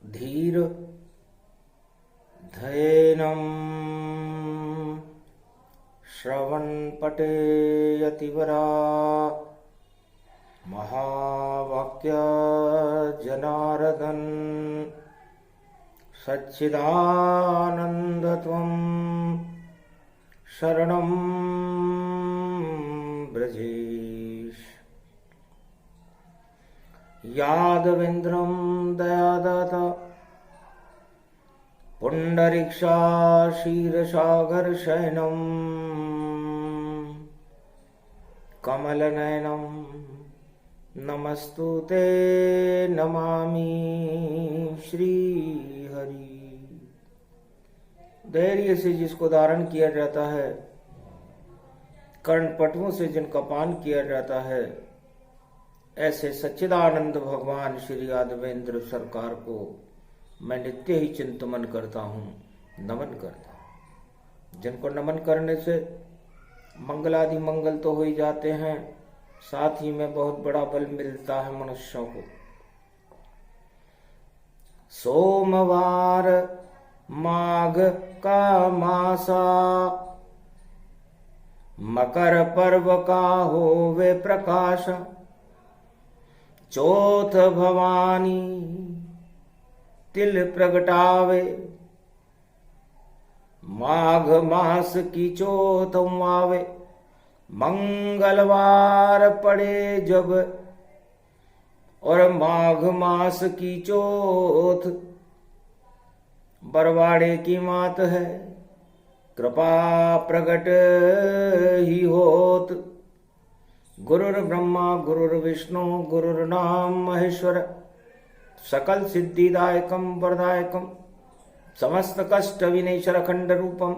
धीर धैनम् श्रवणपटे यतिवरा महावाक्य जनार्दन सच्चिदानन्दत्वं शरणं ब्रजेश। यादवेन्द्रं दयादत पुण्डरीक्षा क्षीरसागरशयनं कमलनयनं नमस्तुते नमामि श्रीहरि। धैर्य से जिसको धारण किया जाता है, कर्णपटुओं से जिनका पान किया जाता है, ऐसे सच्चिदानंद भगवान श्री यादवेंद्र सरकार को मैं नित्य ही चिंतन करता हूँ, नमन करता हूँ। जिनको नमन करने से मंगलादि मंगल तो हो ही जाते हैं, साथ ही में बहुत बड़ा बल मिलता है मनुष्यों को। सोमवार माघ का मासा, मकर पर्व का होवे प्रकाश। चौथ भवानी तिल प्रगटावे, माघ मास की चौथ आवे। मंगलवार पड़े जब और माघ मास की चौथ, बरवाड़े की मात है, कृपा प्रगट ही होत। गुरुर् ब्रह्मा गुरुर्विष्णु गुरुर्नाम महेश्वर, सकल सिद्धिदायकं वरदायकं, समस्त कष्ट विनाशर खंड रूपम,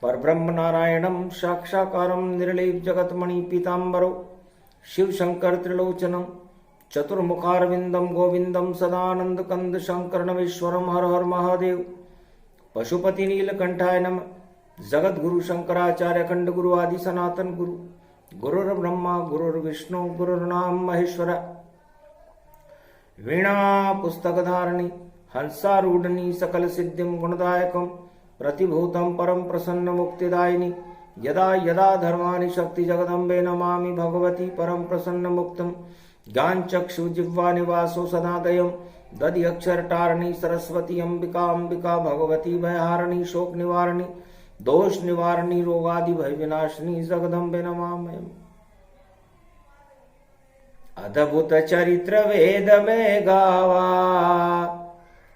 परब्रह्म नारायणं साक्षाकारं निर्लेप जगतमणि पीतांबरो। शिव शंकर त्रिलोचनं चतुर्मुखारविंदं गोविंदं सदानंद कंद शंकरनमेश्वरं हर हर महादेव। पशुपति नीलकंठाय नमः। जगत गुरु शंकराचार्य खंड गुरु आदि सनातन गुरु। गुरुर्ब्रह्मा गुरुर्विष्णु गुरुर्नाम महेश्वर। वीणा पुस्तक धारणी हंसारूढ़नी सकल सिद्धिं गुणदायकं, प्रतिभूतं परम प्रसन्न मुक्तिदायिनी। यदा यदा धर्माणि शक्ति जगदम्बे नमामि भगवती परम प्रसन्न मुक्तम्। ज्ञान चक्षु जिह्वा निवासो सदादयं, दधि अक्षर टारणी सरस्वती अंबिका अंबिका भगवती भयहारिणी शोक निवारणी दोष निवारणी रोगादि भय विनाशिनी जगदम्बे नमाम्यहम्। अद्भुत चरित्र वेद में गावा,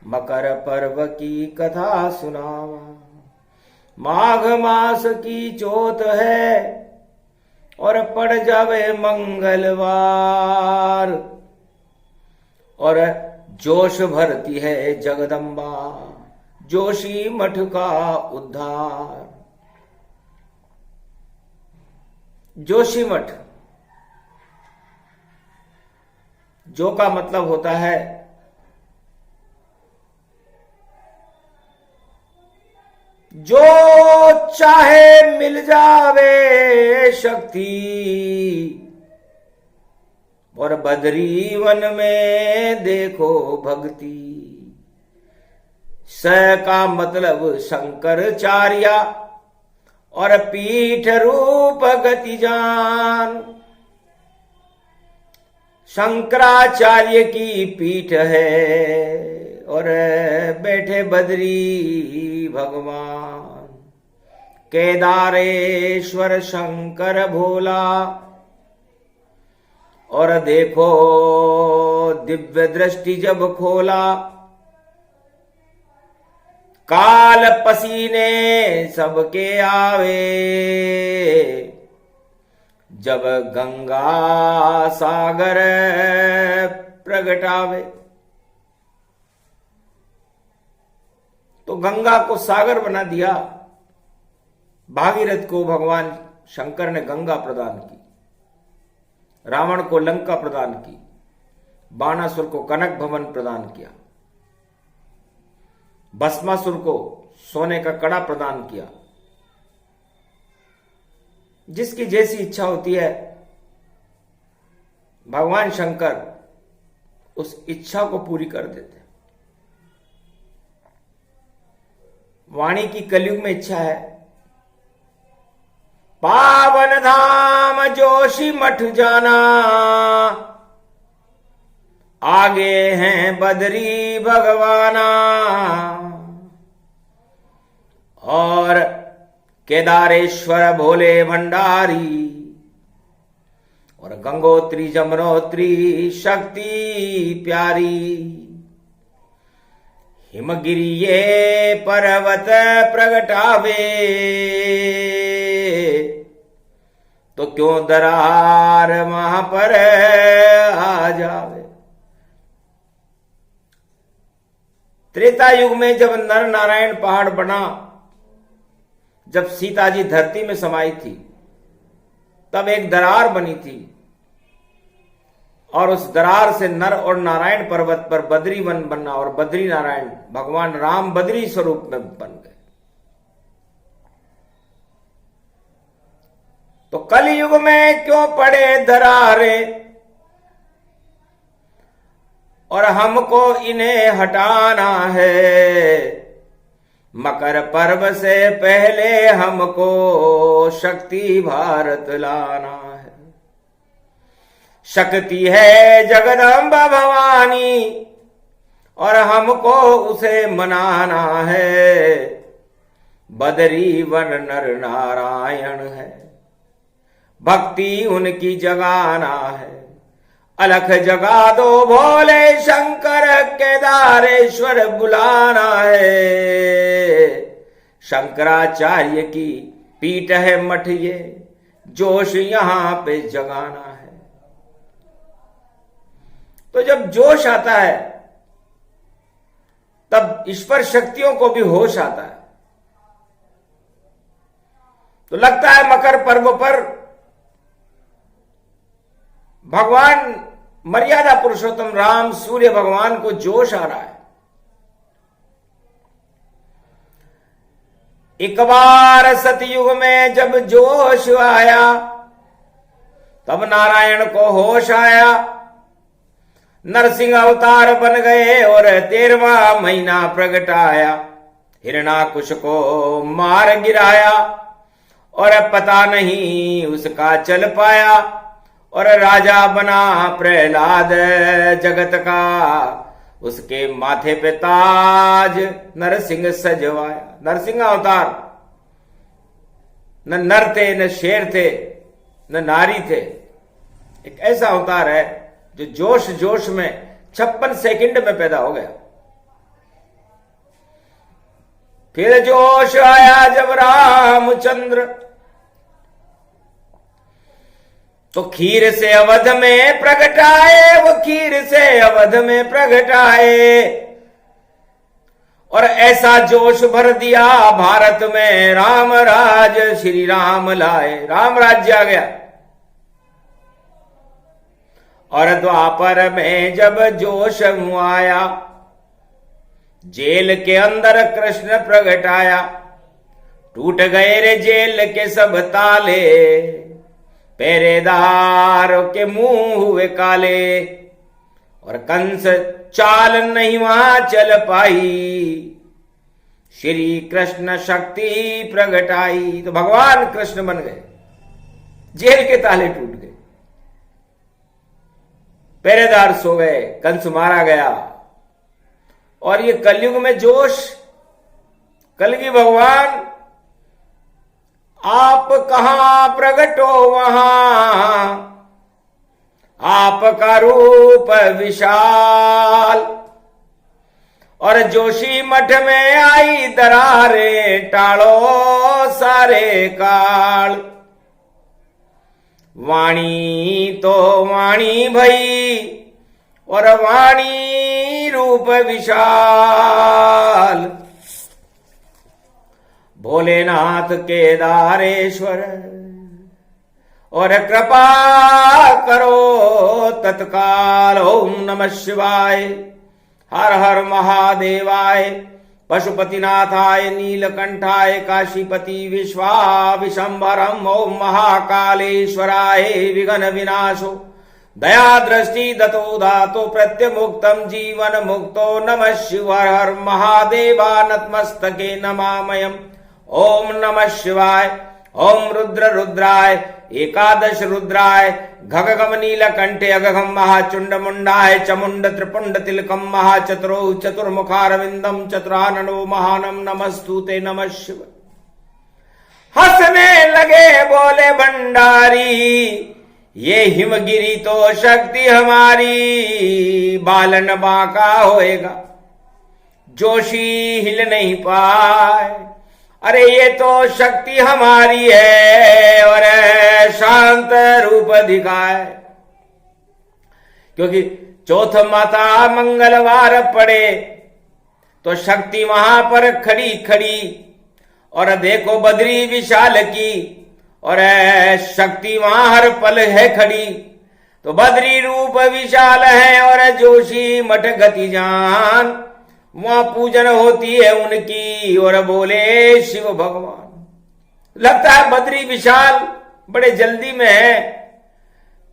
मकर पर्व की कथा सुनावा। माघ मास की चौथ है और पड़ जावे मंगलवार, और जोश भरती है जगदम्बा, जोशी मठ का उद्धार। जोशी मठ, जो का मतलब होता है जो चाहे मिल जावे शक्ति, और बद्री वन में देखो भक्ति। स का मतलब शंकराचार्य और पीठ रूप गति जान। शंकराचार्य की पीठ है और बैठे बद्री भगवान। केदारेश्वर शंकर भोला, और देखो दिव्य दृष्टि जब खोला, काल पसीने सबके आवे। जब गंगा सागर प्रगटावे, तो गंगा को सागर बना दिया। भागीरथ को भगवान शंकर ने गंगा प्रदान की, रावण को लंका प्रदान की, बाणासुर को कनक भवन प्रदान किया, भस्मासुर को सोने का कड़ा प्रदान किया। जिसकी जैसी इच्छा होती है, भगवान शंकर उस इच्छा को पूरी कर देते। वाणी की कलयुग में इच्छा है, पावन धाम जोशी मठ जाना, आगे हैं बदरी भगवाना, और केदारेश्वर भोले भंडारी, और गंगोत्री जमुनोत्री शक्ति प्यारी, हिमगिरी ये पर्वत प्रगटावे, तो क्यों दरार वहां पर आ जावे। त्रेता युग में जब नर नारायण पहाड़ बना, जब सीता जी धरती में समाई थी, तब एक दरार बनी थी, और उस दरार से नर और नारायण पर्वत पर बद्री वन बना, और बद्री नारायण भगवान राम बद्री स्वरूप में बन गए। तो कलयुग में क्यों पड़े दरारे, और हमको इन्हें हटाना है। मकर पर्व से पहले हमको शक्ति भारत लाना है। शक्ति है जगदम्बा भवानी, और हमको उसे मनाना है। बदरी वन नर नारायण है, भक्ति उनकी जगाना है। अलख जगा दो भोले शंकर, केदारेश्वर बुलाना है। शंकराचार्य की पीठ है मठ ये, जोश यहां पे जगाना है। तो जब जोश आता है, तब ईश्वर शक्तियों को भी होश आता है। तो लगता है मकर पर्व पर भगवान मर्यादा पुरुषोत्तम राम सूर्य भगवान को जोश आ रहा है। एक बार सतयुग में जब जोश आया, तब नारायण को होश आया। नरसिंह अवतार बन गए और 13वां महीना प्रगटाया। हिरणाकुश को मार गिराया, और पता नहीं उसका चल पाया। और राजा बना प्रहलाद जगत का, उसके माथे पे ताज नरसिंह सजवाया। नरसिंह अवतार न नर थे, न शेर थे, न नारी थे। एक ऐसा अवतार है जो जोश जोश में 56 सेकंड में पैदा हो गया। फिर जोश आया जब रामचंद्र, तो खीर से अवध में प्रगटाए। वो खीर से अवध में प्रगटाए, और ऐसा जोश भर दिया भारत में। राम राज श्री राम लाए, राम राज्य आ गया। और द्वापर में जब जोश आया, जेल के अंदर कृष्ण प्रगटाया। टूट गए रे जेल के सब ताले, पहरेदारों के मुंह हुए काले। और कंस चाल नहीं वहां चल पाई, श्री कृष्ण शक्ति प्रगटाई। तो भगवान कृष्ण बन गए, जेल के ताले टूट गए, पहरेदार सो गए, कंस मारा गया। और ये कलयुग में जोश, कलगी भगवान आप कहां प्रगटो वहां, आपका रूप विशाल। और जोशी मठ में आई दरारे, टालो सारे काल। वाणी तो वाणी भई, और वाणी रूप विशाल। भोलेनाथ केदारेश्वर, और कृपा करो तत्काल। ओम नमः शिवाय, हर हर महादेवाय, पशुपतिनाथाय, नीलकंठाय, काशीपति विश्वाविशंभरम। ओम महाकालेश्वराय, विघ्न विनाशो दया दृष्टि दतो धातो प्रत्यमुक्तम जीवन मुक्तो नमः शिवाय हर महादेवा नतमस्तके नमामयम्। ओम नमः शिवाय। ओम रुद्र रुद्राय एकादश रुद्राय घगगम नीलकंठे अगघम महाचुंड मुंडाय चमुंड त्रिपुंड तिलकम महाचतुरो चतुर्मुखारविंदम चतुराननो महानम नमस्तुते नमः शिव। हंसने लगे बोले भंडारी ये हिमगिरी तो शक्ति हमारी, बालन बांका होएगा जोशी हिल नहीं पाए। अरे ये तो शक्ति हमारी है और शांत रूप दिखाए। क्योंकि चौथ माता मंगलवार पड़े तो शक्ति वहां पर खड़ी खड़ी, और देखो बद्री विशाल की और शक्ति वहां हर पल है खड़ी। तो बद्री रूप विशाल है और जोशी मठ गति जान, वहां पूजन होती है उनकी और बोले शिव भगवान। लगता है बद्री विशाल बड़े जल्दी में है।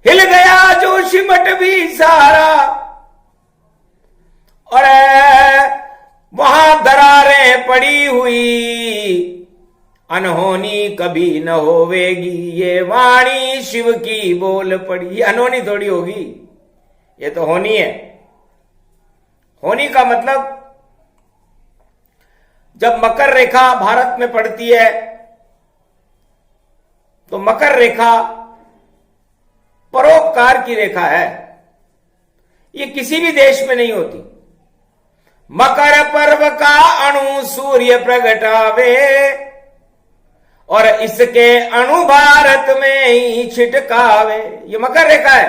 हिल गया जोशी मठ भी सारा और वहां दरारें पड़ी हुई, अनहोनी कभी न होवेगी ये वाणी शिव की बोल पड़ी। ये अनहोनी थोड़ी होगी, ये तो होनी है। होनी का मतलब जब मकर रेखा भारत में पड़ती है तो मकर रेखा परोपकार की रेखा है। ये किसी भी देश में नहीं होती। मकर पर्व का अणु सूर्य प्रगटावे और इसके अणु भारत में ही छिटकावे। ये मकर रेखा है।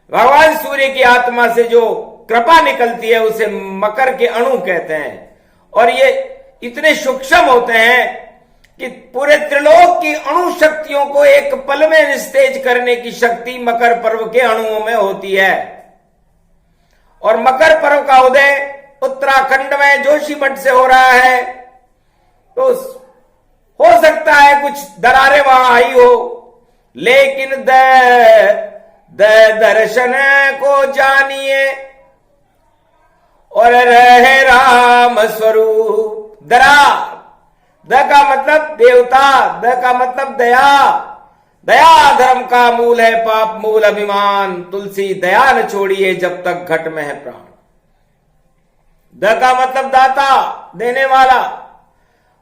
भगवान सूर्य की आत्मा से जो कृपा निकलती है उसे मकर के अणु कहते हैं। और ये इतने सूक्ष्म होते हैं कि पूरे त्रिलोक की अणु शक्तियों को एक पल में निस्तेज करने की शक्ति मकर पर्व के अणुओं में होती है। और मकर पर्व का उदय उत्तराखंड में जोशीमठ से हो रहा है, तो हो सकता है कुछ दरारें वहां आई हो, लेकिन दर्शन को जानिए और रहे राम स्वरूप। द का मतलब देवता, द का मतलब दया। दया धर्म का मूल है, पाप मूल अभिमान। तुलसी दया न छोड़िए जब तक घट में है प्राण। द का मतलब दाता, देने वाला।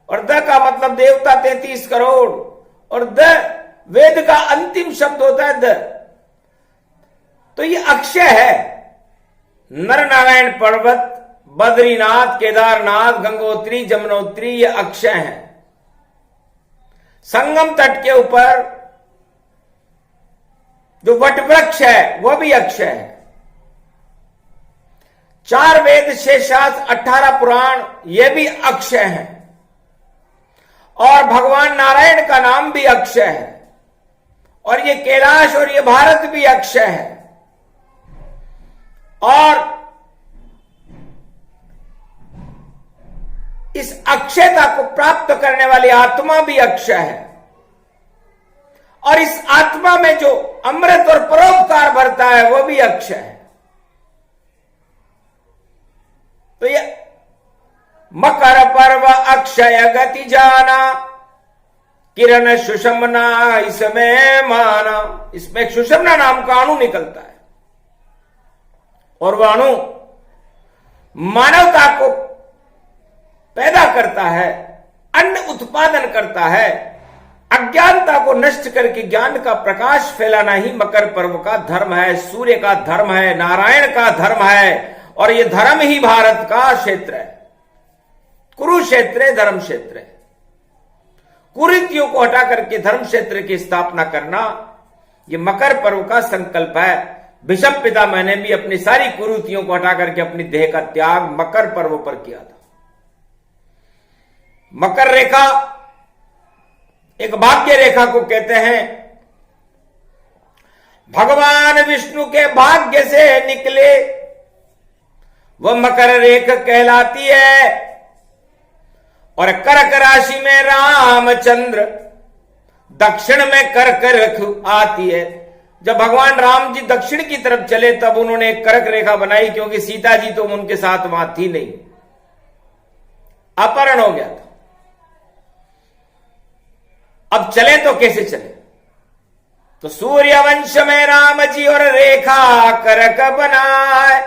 और द का मतलब देवता 33 करोड़। और द वेद का अंतिम शब्द होता है द। तो ये अक्षय है। नर नारायण पर्वत, बद्रीनाथ, केदारनाथ, गंगोत्री, जमुनोत्री, ये अक्षय है। संगम तट के ऊपर जो वट वृक्ष है वह भी अक्षय है। 4 वेद, 6 शास्त्र, 18 पुराण, ये भी अक्षय है। और भगवान नारायण का नाम भी अक्षय है। और ये कैलाश और ये भारत भी अक्षय है। और इस अक्षयता को प्राप्त करने वाली आत्मा भी अक्षय है। और इस आत्मा में जो अमृत और परोपकार भरता है वह भी अक्षय है। तो ये मकर पर्व अक्षय गति जाना, किरण सुषमना इसमें माना। इसमें एक सुषमना नाम का अणु निकलता है और वह अणु मानवता को पैदा करता है, अन्न उत्पादन करता है। अज्ञानता को नष्ट करके ज्ञान का प्रकाश फैलाना ही मकर पर्व का धर्म है, सूर्य का धर्म है, नारायण का धर्म है। और यह धर्म ही भारत का क्षेत्र है। कुरुक्षेत्र धर्म क्षेत्र है। कुरीतियों को हटा करके धर्म क्षेत्र की स्थापना करना यह मकर पर्व का संकल्प है। भीष्म पितामह ने भी अपनी सारी कुरीतियों को हटा करके अपनी देह का त्याग मकर पर्व पर किया था। मकर रेखा एक भाग्य रेखा को कहते हैं। भगवान विष्णु के भाग्य से निकले वह मकर रेखा कहलाती है। और कर्क राशि में रामचंद्र, दक्षिण में कर्क रेखा आती है। जब भगवान राम जी दक्षिण की तरफ चले तब उन्होंने एक करक रेखा बनाई, क्योंकि सीता जी तो उनके साथ वहां थी नहीं, अपहरण हो गया था। अब चले तो कैसे चले? तो सूर्यवंश में राम जी और रेखा करक बनाए,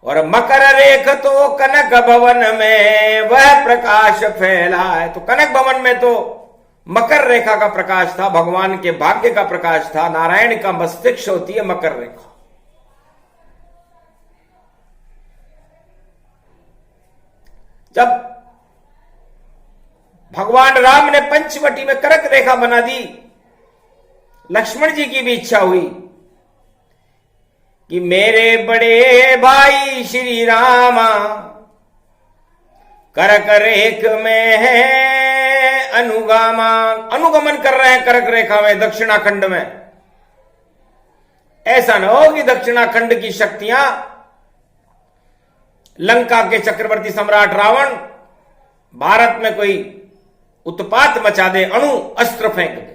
और मकर रेख तो कनक भवन में वह प्रकाश फैलाए। तो कनक भवन में तो मकर रेखा का प्रकाश था, भगवान के भाग्य का प्रकाश था। नारायण का मस्तिष्क होती है मकर रेखा। जब भगवान राम ने पंचवटी में करक रेखा बना दी, लक्ष्मण जी की भी इच्छा हुई कि मेरे बड़े भाई श्री रामा करक रेख में है अनुगमन कर रहे हैं करक रेखा में, दक्षिणाखंड में। ऐसा न हो कि दक्षिणाखंड की शक्तियां लंका के चक्रवर्ती सम्राट रावण भारत में कोई उत्पात मचा दे, अणु अस्त्र फेंक दे।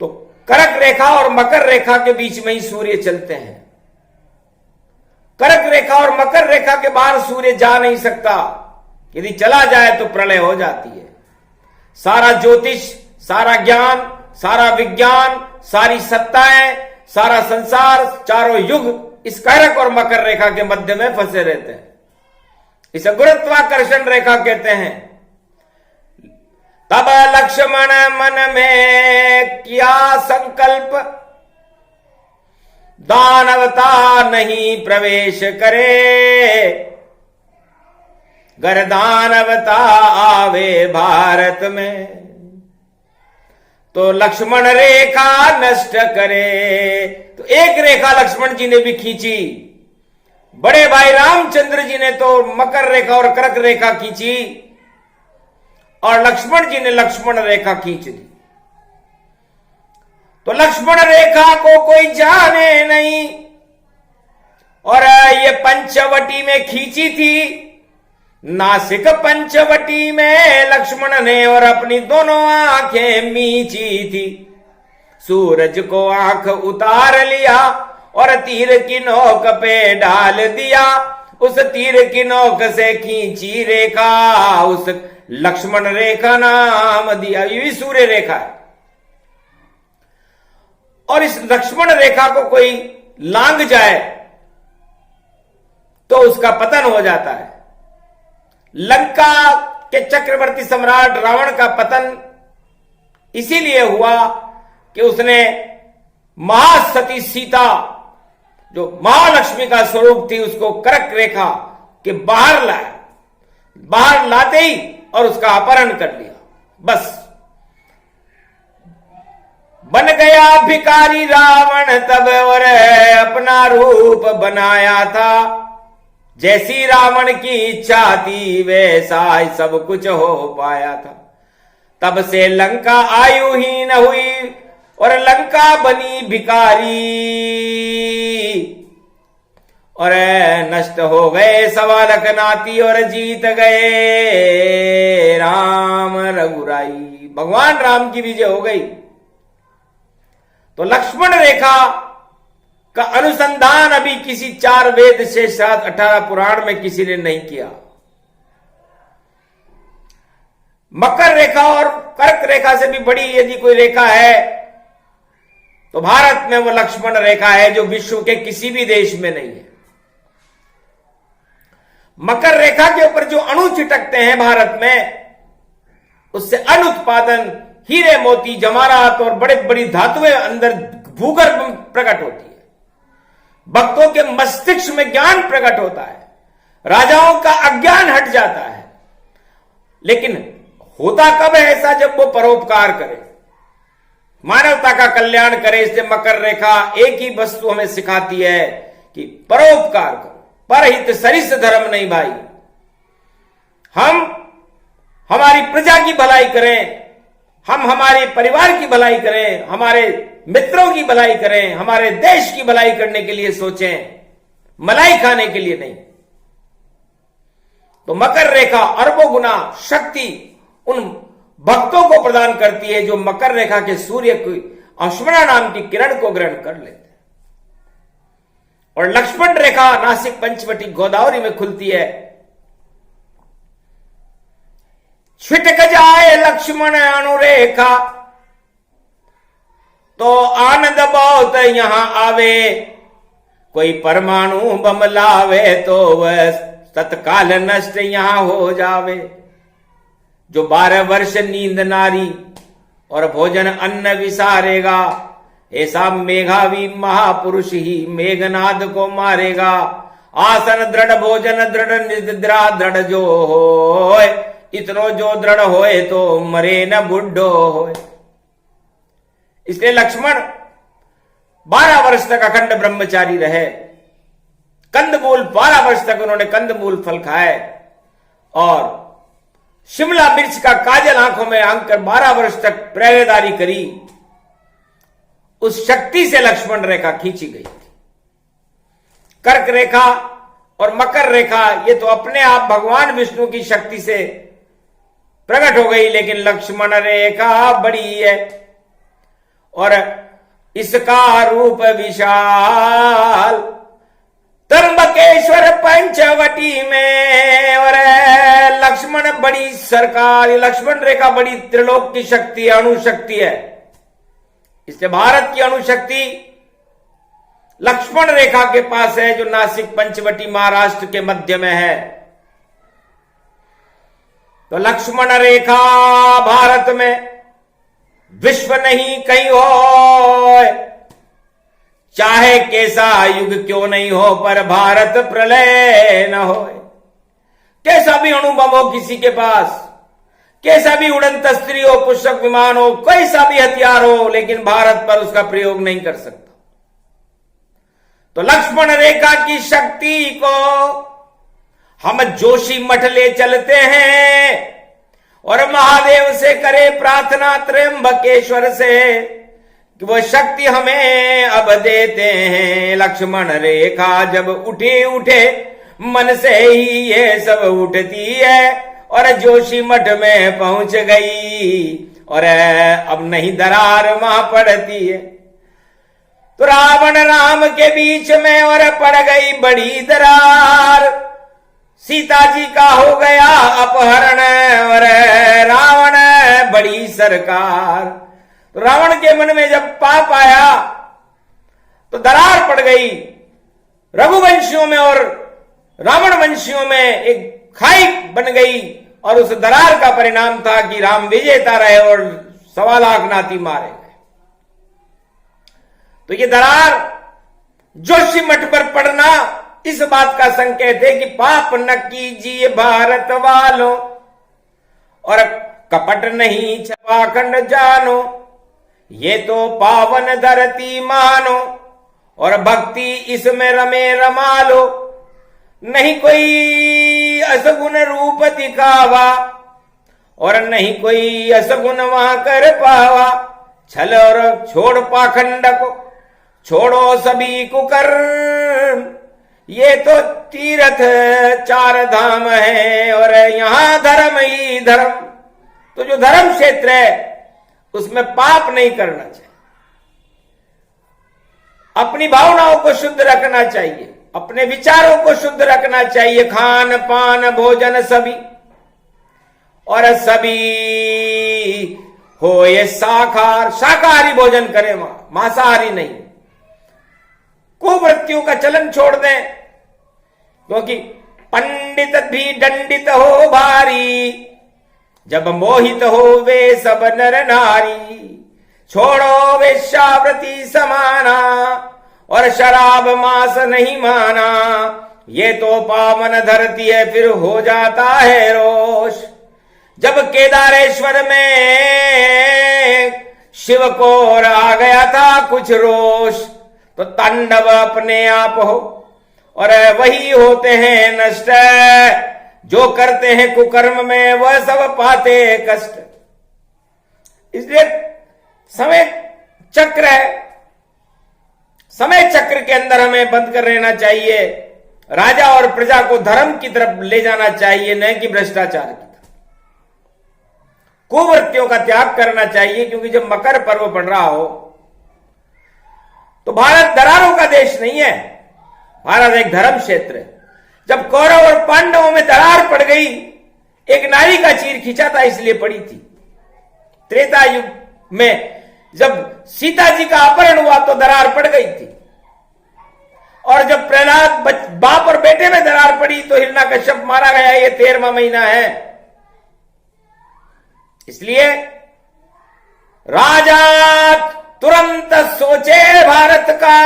तो करक रेखा और मकर रेखा के बीच में ही सूर्य चलते हैं। करक रेखा और मकर रेखा के बाहर सूर्य जा नहीं सकता। यदि चला जाए तो प्रलय हो जाती है। सारा ज्योतिष, सारा ज्ञान, सारा विज्ञान, सारी सत्ताएं, सारा संसार, चारों युग इस करक और मकर रेखा के मध्य में फंसे रहते हैं। इसे गुरुत्वाकर्षण रेखा कहते हैं। तब लक्ष्मण मन में किया संकल्प, दानवता नहीं प्रवेश करे, गर दानवता आवे भारत में तो लक्ष्मण रेखा नष्ट करे। तो एक रेखा लक्ष्मण जी ने भी खींची, बड़े भाई रामचंद्र जी ने तो मकर रेखा और करक रेखा खींची, और लक्ष्मण जी ने लक्ष्मण रेखा खींच दी। तो लक्ष्मण रेखा को कोई जाने नहीं, और ये पंचवटी में खींची थी, नासिक पंचवटी में लक्ष्मण ने और अपनी दोनों आंखें मींची थी। सूरज को आंख उतार लिया और तीर की नोक पे डाल दिया, उस तीर की नोक से खींची रेखा, उस लक्ष्मण रेखा नाम दिया। ये भी सूर्य रेखा है। और इस लक्ष्मण रेखा को कोई लांग जाए तो उसका पतन हो जाता है। लंका के चक्रवर्ती सम्राट रावण का पतन इसीलिए हुआ कि उसने महासती सीता, जो महालक्ष्मी का स्वरूप थी, उसको करक रेखा के बाहर लाया। बाहर लाते ही और उसका अपहरण कर लिया। बस बन गया भिखारी रावण तब, और अपना रूप बनाया था। जैसी रावण की इच्छा थी वैसा सब कुछ हो पाया था। तब से लंका आयुहीन हुई और लंका बनी भिखारी, और नष्ट हो गए सवालक नाती और जीत गए राम रघुराई। भगवान राम की विजय हो गई। तो लक्ष्मण रेखा का अनुसंधान अभी किसी 4 वेद से 18 पुराण में किसी ने नहीं किया। मकर रेखा और कर्क रेखा से भी बड़ी यदि कोई रेखा है तो भारत में वो लक्ष्मण रेखा है, जो विश्व के किसी भी देश में नहीं है। मकर रेखा के ऊपर जो अणु चिटकते हैं भारत में, उससे अन्न उत्पादन, हीरे मोती जवाहरात और बड़े बड़ी धातुएं अंदर भूगर्भ में प्रकट होती है। भक्तों के मस्तिष्क में ज्ञान प्रकट होता है, राजाओं का अज्ञान हट जाता है। लेकिन होता कब है ऐसा? जब वो परोपकार करे, मानवता का कल्याण करे। इसलिए मकर रेखा एक ही वस्तु हमें सिखाती है कि परोपकार करो, परहित सरिस धर्म नहीं भाई। हम हमारी प्रजा की भलाई करें, हम हमारे परिवार की भलाई करें, हमारे मित्रों की भलाई करें, हमारे देश की भलाई करने के लिए सोचें, मलाई खाने के लिए नहीं। तो मकर रेखा अरबों गुना शक्ति उन भक्तों को प्रदान करती है जो मकर रेखा के सूर्य की अश्वना नाम की किरण को ग्रहण कर लेते। और लक्ष्मण रेखा नासिक पंचवटी गोदावरी में खुलती है। छिटक जाए लक्ष्मण अनुरेखा तो आनंद बहुत यहां आवे, कोई परमाणु बम लावे तो वह तत्काल नष्ट यहां हो जावे। जो 12 वर्ष नींद नारी और भोजन अन्न विसारेगा, ऐसा मेघावी महापुरुष ही मेघनाद को मारेगा। आसन दृढ़ भोजन दृढ़ निद्रा दृढ़ जो होए, इतनो जो दृढ़ होए तो मरे न बुढ़ो होए। इसलिए लक्ष्मण 12 वर्ष तक अखंड ब्रह्मचारी रहे। कंदमूल 12 वर्ष तक उन्होंने कंदमूल फल खाए और शिमला मिर्च का काजल आंखों में आंकर 12 वर्ष तक पहरेदारी करी। उस शक्ति से लक्ष्मण रेखा खींची गई थी। कर्क रेखा और मकर रेखा ये तो अपने आप भगवान विष्णु की शक्ति से प्रकट हो गई, लेकिन लक्ष्मण रेखा बड़ी है और इसका रूप विशाल। त्र्यंबकेश्वर पंचवटी में और लक्ष्मण बड़ी सरकार, लक्ष्मण रेखा बड़ी त्रिलोक की शक्ति, अणुशक्ति है। इसलिए भारत की अणुशक्ति लक्ष्मण रेखा के पास है, जो नासिक पंचवटी महाराष्ट्र के मध्य में है। तो लक्ष्मण रेखा भारत में विश्व नहीं कहीं हो, चाहे कैसा युग क्यों नहीं हो, पर भारत प्रलय न हो। कैसा भी अणुबम हो किसी के पास, कैसा भी उड़न तस्त्री हो, पुष्पक विमान हो, कैसा भी हथियार हो, लेकिन भारत पर उसका प्रयोग नहीं कर सकता। तो लक्ष्मण रेखा की शक्ति को हम जोशी मठ ले चलते हैं और महादेव से करे प्रार्थना त्र्यंबकेश्वर से कि वो शक्ति हमें अब देते हैं। लक्ष्मण रेखा जब उठे उठे मन से ही ये सब उठती है और जोशी मठ में पहुंच गई और अब नहीं दरार वहां पड़ती है। तो रावण राम के बीच में और पड़ गई बड़ी दरार। सीता जी का हो गया अपहरण और रावण बड़ी सरकार। तो रावण के मन में जब पाप आया तो दरार पड़ गई। रघुवंशियों में और रावण वंशियों में एक खाई बन गई और उस दरार का परिणाम था कि राम विजेता रहे और 1.25 लाख नाती मारे गए। तो ये दरार जोशी मठ पर पड़ना इस बात का संकेत है कि पाप न कीजिए भारत वालों और कपट नहीं छपाखंड जानो, ये तो पावन धरती मानो और भक्ति इसमें रमे रमा लो। नहीं कोई असगुण रूप दिखावा और नहीं कोई असगुण वहां कर पावा। छल और छोड़ पाखंड को, छोड़ो सभी कुकर्म, ये तो तीर्थ 4 धाम है और यहां धर्म ही धर्म। तो जो धर्म क्षेत्र है उसमें पाप नहीं करना चाहिए। अपनी भावनाओं को शुद्ध रखना चाहिए, अपने विचारों को शुद्ध रखना चाहिए। खान पान भोजन सभी और सभी हो ये शाकाहारी भोजन करें, मांसाहारी नहीं। कुवृत्तियों का चलन छोड़ दें, क्योंकि पंडित भी दंडित हो भारी, जब मोहित हो वे सब नर नारी। छोड़ो वेश्यावृत्ति समाना और शराब मांस नहीं माना, ये तो पावन धरती है फिर हो जाता है रोष। जब केदारेश्वर में शिव को आ गया था कुछ रोष, तो तांडव अपने आप हो और वही होते हैं नष्ट। जो करते हैं कुकर्म में वह सब पाते कष्ट। इसलिए समय चक्र है, समय चक्र के अंदर हमें बंद कर रहना चाहिए। राजा और प्रजा को धर्म की तरफ ले जाना चाहिए, न कि भ्रष्टाचार की तरफ। कुवृत्तियों का त्याग करना चाहिए, क्योंकि जब मकर पर्व पड़ रहा हो तो भारत दरारों का देश नहीं है, भारत एक धर्म क्षेत्र है। जब कौरव और पांडवों में दरार पड़ गई, एक नारी का चीर खींचा था इसलिए पड़ी थी। त्रेता युग में जब सीता जी का अपहरण हुआ तो दरार पड़ गई थी, और जब प्रहलाद बाप और बेटे में दरार पड़ी तो हिरण्यकश्यप मारा गया। ये 13वां महीना है। इसलिए राजा तुरंत सोचे भारत का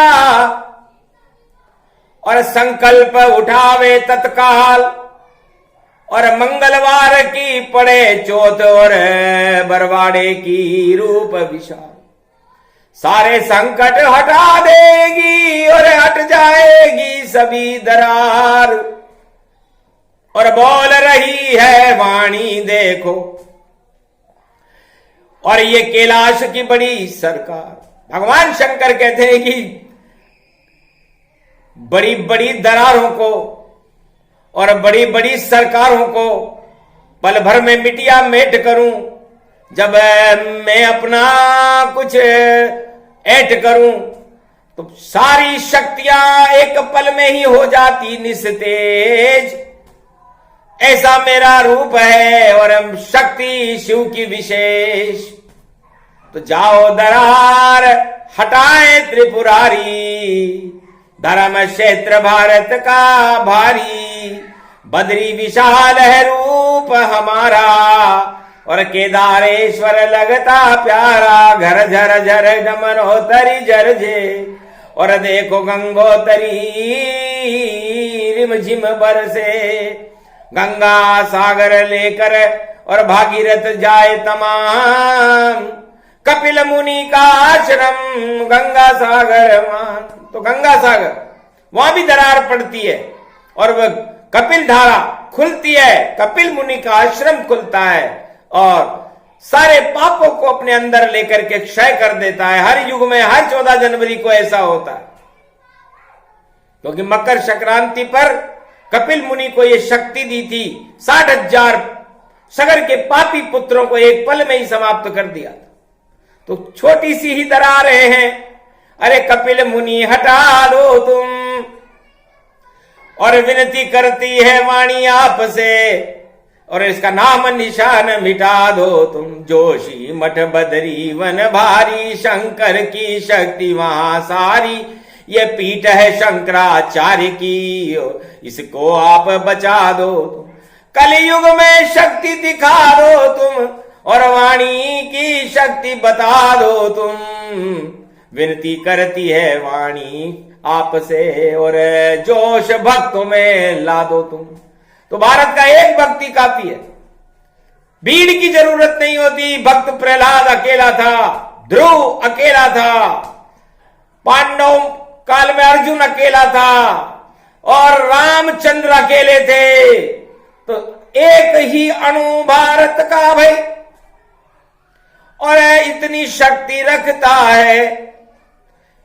और संकल्प उठावे तत्काल, और मंगलवार की पड़े चौथ और बरवाड़े की रूप विशाल। सारे संकट हटा देगी और हट जाएगी सभी दरार, और बोल रही है वाणी देखो। और ये कैलाश की बड़ी सरकार, भगवान शंकर कहते हैं कि बड़ी बड़ी दरारों को और बड़ी बड़ी सरकारों को पल भर में मिटिया मेट करूं, जब मैं अपना कुछ ऐट करूं तो सारी शक्तियां एक पल में ही हो जाती निस्तेज। ऐसा मेरा रूप है और शक्ति शिव की विशेष। तो जाओ दरार हटाए त्रिपुरारी, धर्म क्षेत्र भारत का भारी। बद्री विशाल है रूप हमारा और केदारेश्वर लगता प्यारा। घर झर झर मनोतरी जरजे और देखो गंगोतरी रिमझिम बरसे। गंगा सागर लेकर और भागीरथ जाए तमाम, कपिल मुनि का आश्रम गंगा सागर मान। तो गंगा सागर वहां भी दरार पड़ती है और वह कपिल धारा खुलती है, कपिल मुनि का आश्रम खुलता है और सारे पापों को अपने अंदर लेकर के क्षय कर देता है। हर युग में हर 14 जनवरी को ऐसा होता है, क्योंकि मकर संक्रांति पर कपिल मुनि को यह शक्ति दी थी। 60,000 सगर के पापी पुत्रों को एक पल में ही समाप्त कर दिया। तो छोटी सी ही दरारें हैं, अरे कपिल मुनि हटा दो तुम। और विनती करती है वाणी आपसे, और इसका नाम निशान मिटा दो तुम। जोशी मठ बदरी वन भारी, शंकर की शक्ति वहां सारी। ये पीठ है शंकराचार्य की, इसको आप बचा दो तुम। कलयुग में शक्ति दिखा दो तुम और वाणी की शक्ति बता दो तुम। विनती करती है वाणी आपसे और जोश भक्तों में ला दो तुम। तो भारत का एक भक्ति काफी है, भीड़ की जरूरत नहीं होती। भक्त प्रहलाद अकेला था, ध्रुव अकेला था, पांडव काल में अर्जुन अकेला था और रामचंद्र अकेले थे। तो एक ही अणु भारत का भाई, और इतनी शक्ति रखता है।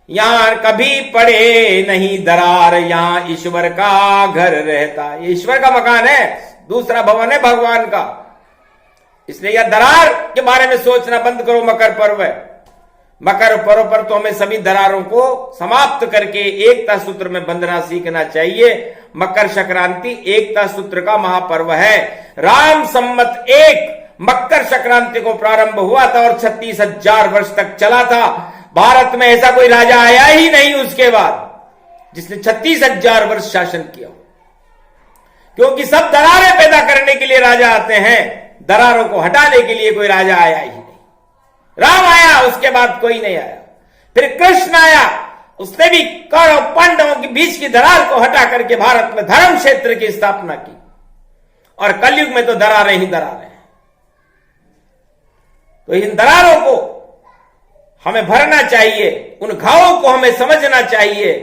यहां कभी पड़े नहीं दरार, यहां ईश्वर का घर रहता है। ये ईश्वर का मकान है, दूसरा भवन है भगवान का। इसलिए यह दरार के बारे में सोचना बंद करो। मकर पर्व है, मकर पर्व पर तो हमें सभी दरारों को समाप्त करके एकता सूत्र में बंधना सीखना चाहिए। मकर संक्रांति एकता सूत्र का महापर्व है। राम संवत 1 मकर संक्रांति को प्रारंभ हुआ था और 36,000 वर्ष तक चला था। भारत में ऐसा कोई राजा आया ही नहीं उसके बाद जिसने 36,000 वर्ष शासन किया, क्योंकि सब दरारें पैदा करने के लिए राजा आते हैं, दरारों को हटाने के लिए कोई राजा आया ही नहीं। राम आया, उसके बाद कोई नहीं आया। फिर कृष्ण आया, उसने भी कौरव पांडवों के बीच की दरार को हटा करके भारत में धर्म क्षेत्र की स्थापना की। और कलयुग में तो दरारें ही दरारें हैं। तो इन दरारों को हमें भरना चाहिए, उन घावों को हमें समझना चाहिए,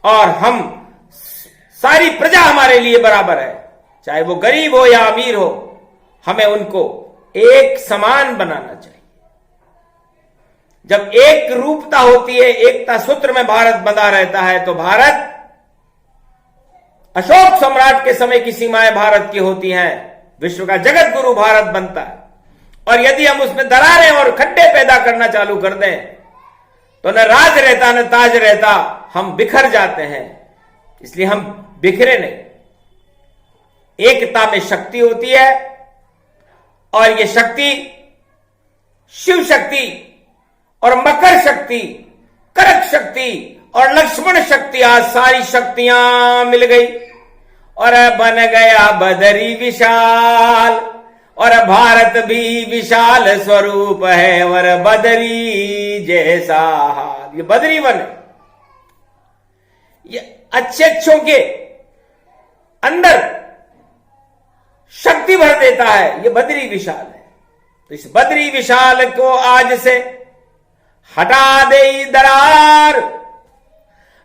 और हम सारी प्रजा हमारे लिए बराबर है, चाहे वो गरीब हो या अमीर हो। हमें उनको एक समान बनाना चाहिए। जब एक रूपता होती है, एकता सूत्र में भारत बंधा रहता है, तो भारत अशोक सम्राट के समय की सीमाएं भारत की होती हैं। विश्व का जगत गुरु भारत बनता है। और यदि हम उसमें दरारें और खड्डे पैदा करना चालू कर दें तो न राज रहता न ताज रहता, हम बिखर जाते हैं। इसलिए हम बिखरे नहीं। एकता में शक्ति होती है, और ये शक्ति शिव शक्ति और मकर शक्ति, करक शक्ति और लक्ष्मण शक्ति, आज सारी शक्तियां मिल गई और बन गया बदरी विशाल। और भारत भी विशाल स्वरूप है और बदरी जैसा हाल। ये बदरी वन है, ये अच्छे अच्छों के अंदर शक्ति भर देता है। ये बदरी विशाल है। तो इस बदरी विशाल को आज से हटा दे दरार।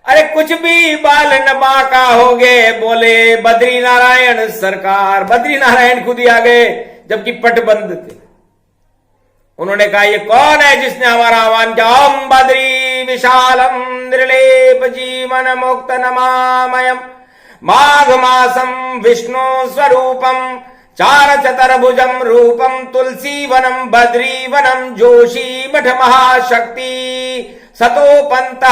अरे कुछ भी बाल न बाका हो गए, बोले बद्री नारायण सरकार। बद्री नारायण खुद ही आ गए जबकि पट बंद थे। उन्होंने कहा ये कौन है जिसने हमारा आह्वान किया? ओम बद्री विशालम निर्लेप जीवन मुक्त नमामयम माघ मासम विष्णु स्वरूपम चार चतुर्भुजम रूपम तुलसी वनम बद्री वनम जोशी मठ महाशक्ति सतो पंत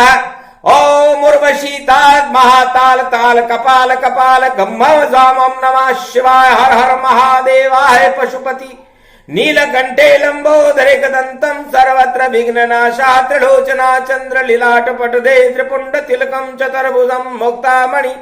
ओम उर्वशी ताल महाताल ताल कपाल कपाल गम्म जामम नमः शिवाय हर हर महादेवाय पशुपति नीलकंठे लंबोदरे कदंतम सर्वत्र विघ्ननाशा त्रिलोचना चंद्र लीलाट पटदे त्रिपुंड तिलकम चतुर्भुजम मुक्तामणि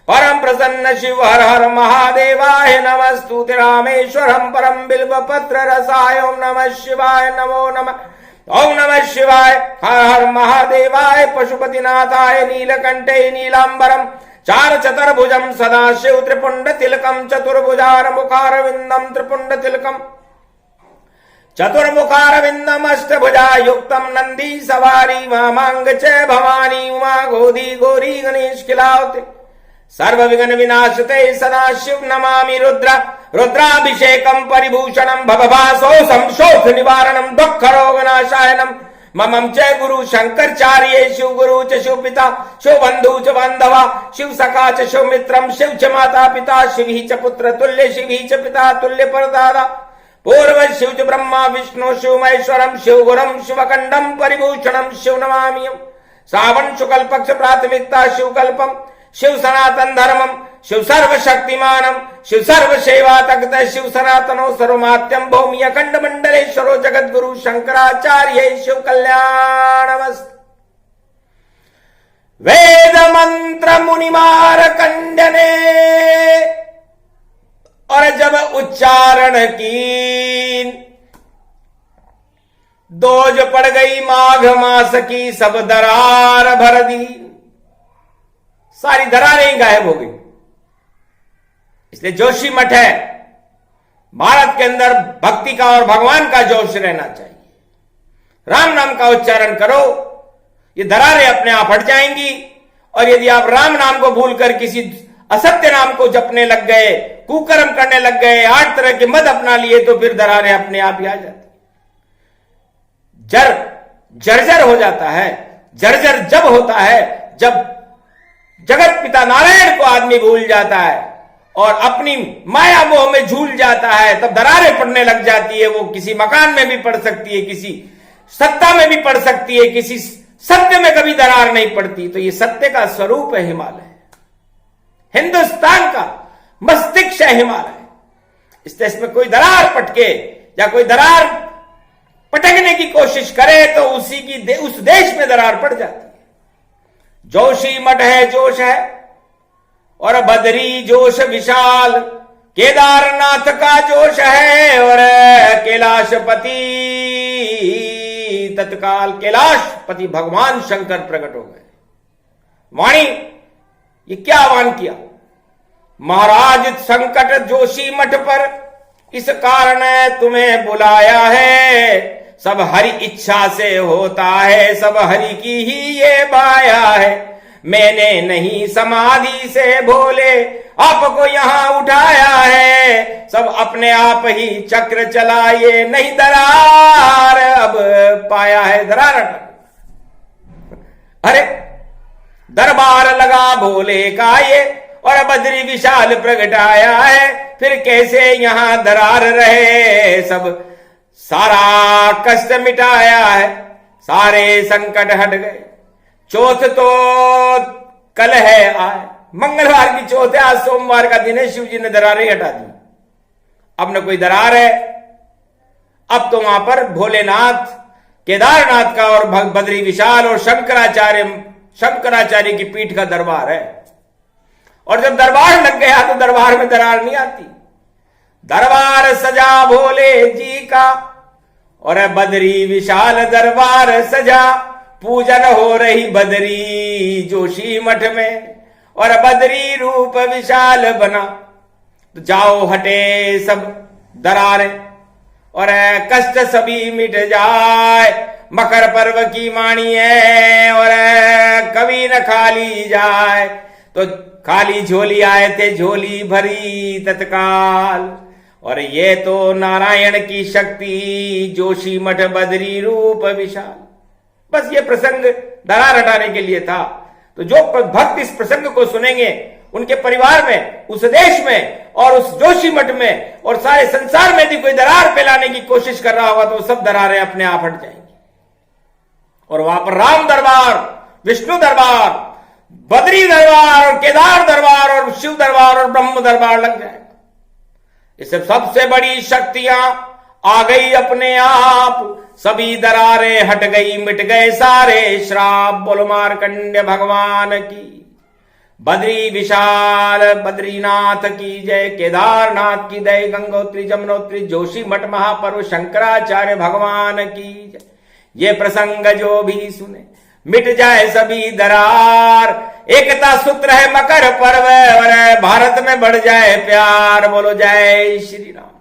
परम प्रसन्न शिव हर हर महादेवाय नमस्तुते रामेश्वरम परम बिल्व पत्र रसाय ओम नमः शिवाय नमो नमः ओम नमः शिवाय हर हर महादेवाय पशुपतिनाथाय नीलकंठे नीलांबरम चार चतुर्भुजम सदाशिव त्रिपुंड तिलकम चतुर्भुजार मुखारविंदम त्रिपुंड तिलकम चतुर्मुखारविंदम अष्टभुजा युक्तम नंदी सवारी वामांग च भवानी उमा गोदी गौरी गणेश खिलावते सर्व विघ्न विनाशते सदाशिव नमामि रुद्र रुद्राभिषेकम परिभूषणम भवभासो संशोथ निवारणम दुख रोग नाशायनम ममं च गुरु शंकरचार्य शिव गुरु च शिव पिता शिव बंधु च बांधवा शिव सखा च शिव मित्रम शिव च माता पिता शिव ही च पुत्र तुल्य शिव ही च पिता तुल्य परदादा पूर्व शिव च ब्रह्मा विष्णु शिव महेश्वरम शिव गुरम शिवखंडम परिभूषणम शिव नमामियम श्रावण शुक्ल पक्ष प्राथमिकता शिव कल्पम शिव सनातन धर्मम शिव सर्व शक्तिमानम शिव सर्व सेवा तक्त शिव सनातनो सर्वमात्यम भौमी अखंड मंडलेश्वरो जगत गुरु शंकराचार्य शिव कल्याणमस्त। वेद मंत्र मुनिमार कंडने और जब उच्चारण की दोज पड़ गई माघ मास की सब दरार भर दी। सारी दरारें ही गायब हो गई। इसलिए जोशी मठ है, भारत के अंदर भक्ति का और भगवान का जोश रहना चाहिए। राम नाम का उच्चारण करो, ये दरारें अपने आप हट जाएंगी। और यदि आप राम नाम को भूलकर किसी असत्य नाम को जपने लग गए, कुकर्म करने लग गए, 8 तरह के मद अपना लिए, तो फिर दरारें अपने आप ही आ जाती। जर्जर हो जाता है। जर्जर जब होता है जब जगत पिता नारायण को आदमी भूल जाता है और अपनी माया मोह में झूल जाता है, तब दरारें पड़ने लग जाती है। वो किसी मकान में भी पड़ सकती है, किसी सत्ता में भी पड़ सकती है, किसी सत्य में कभी दरार नहीं पड़ती। तो ये सत्य का स्वरूप है हिमालय, हिंदुस्तान का मस्तिष्क है हिमालय। इसलिए इसमें कोई दरार पटके या कोई दरार पटकने की कोशिश करे तो उस देश में दरार पड़ जाती है। जोशी मठ है, जोश है, और बदरी जोश विशाल, केदारनाथ का जोश है, और कैलाशपति तत्काल कैलाशपति भगवान शंकर प्रकट हो गए। वाणी ये क्या आह्वान किया? महाराज संकट जोशी मठ पर इस कारण तुम्हें बुलाया है। सब हरि इच्छा से होता है, सब हरि की ही ये माया है। मैंने नहीं समाधि से भोले आपको यहां उठाया है। सब अपने आप ही चक्र चलाए, नहीं दरार अब पाया है। दरार अरे दरबार लगा भोले का ये, और बद्री विशाल प्रगटाया है। फिर कैसे यहां दरार रहे? सब सारा कष्ट मिटाया है, सारे संकट हट गए। चौथ तो कल है आए, मंगलवार की चौथ है, आज सोमवार का दिन है। शिव जी ने दरारें हटा दी। अब न कोई दरार है, अब तो वहां पर भोलेनाथ, केदारनाथ का और बद्री विशाल और शंकराचार्य की पीठ का दरबार है। और जब दरबार लग गया तो दरबार में दरार नहीं आती। दरबार सजा भोले जी का और बद्री विशाल दरबार सजा, पूजन हो रही बद्री जोशी मठ में और बद्री रूप विशाल बना। तो जाओ हटे सब दरारें और कष्ट सभी मिट जाए। मकर पर्व की वाणी है और कभी न खाली जाए। तो खाली झोली आए थे, झोली भरी तत्काल। और ये तो नारायण की शक्ति, जोशी मठ बद्री रूप विशाल। बस ये प्रसंग दरार हटाने के लिए था। तो जो भक्त इस प्रसंग को सुनेंगे, उनके परिवार में, उस देश में और उस जोशी मठ में और सारे संसार में भी कोई दरार फैलाने की कोशिश कर रहा होगा तो सब दरारें अपने आप हट जाएंगी। और वहां पर राम दरबार, विष्णु दरबार, बद्री दरबार और केदार दरबार और शिव दरबार और ब्रह्म दरबार लग जाएगा। इससे सबसे बड़ी शक्तियां आ गई अपने आप। सभी दरारें हट गई, मिट गए सारे श्राप। बोलो मार्कंड्य भगवान की। बद्री विशाल बद्रीनाथ की जय, केदारनाथ की जय, गंगोत्री जमुनोत्री जोशी मठ महापर्व शंकराचार्य भगवान की जय। ये प्रसंग जो भी सुने मिट जाए सभी दरार। एकता सूत्र है मकर पर्व और भारत में बढ़ जाए प्यार। बोलो जय श्री राम।